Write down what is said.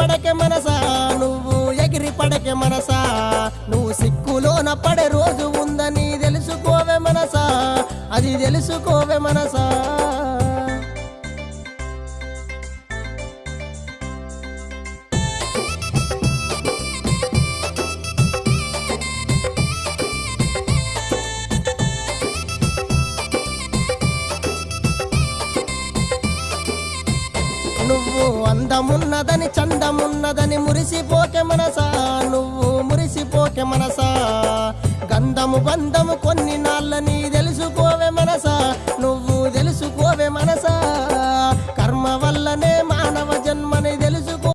పడకే మనసా నువ్వు ఎగిరి పడకే మనసా నువ్వు సిక్కులోన పడే రోజు ఉందని తెలుసుకోవే మనసా అది తెలుసుకోవే మనసా నువ్వు అందమున్నదని చందమున్నదని మురిసిపోకే మనసా నువ్వు మురిసిపోకే మనసా గంధము బంధము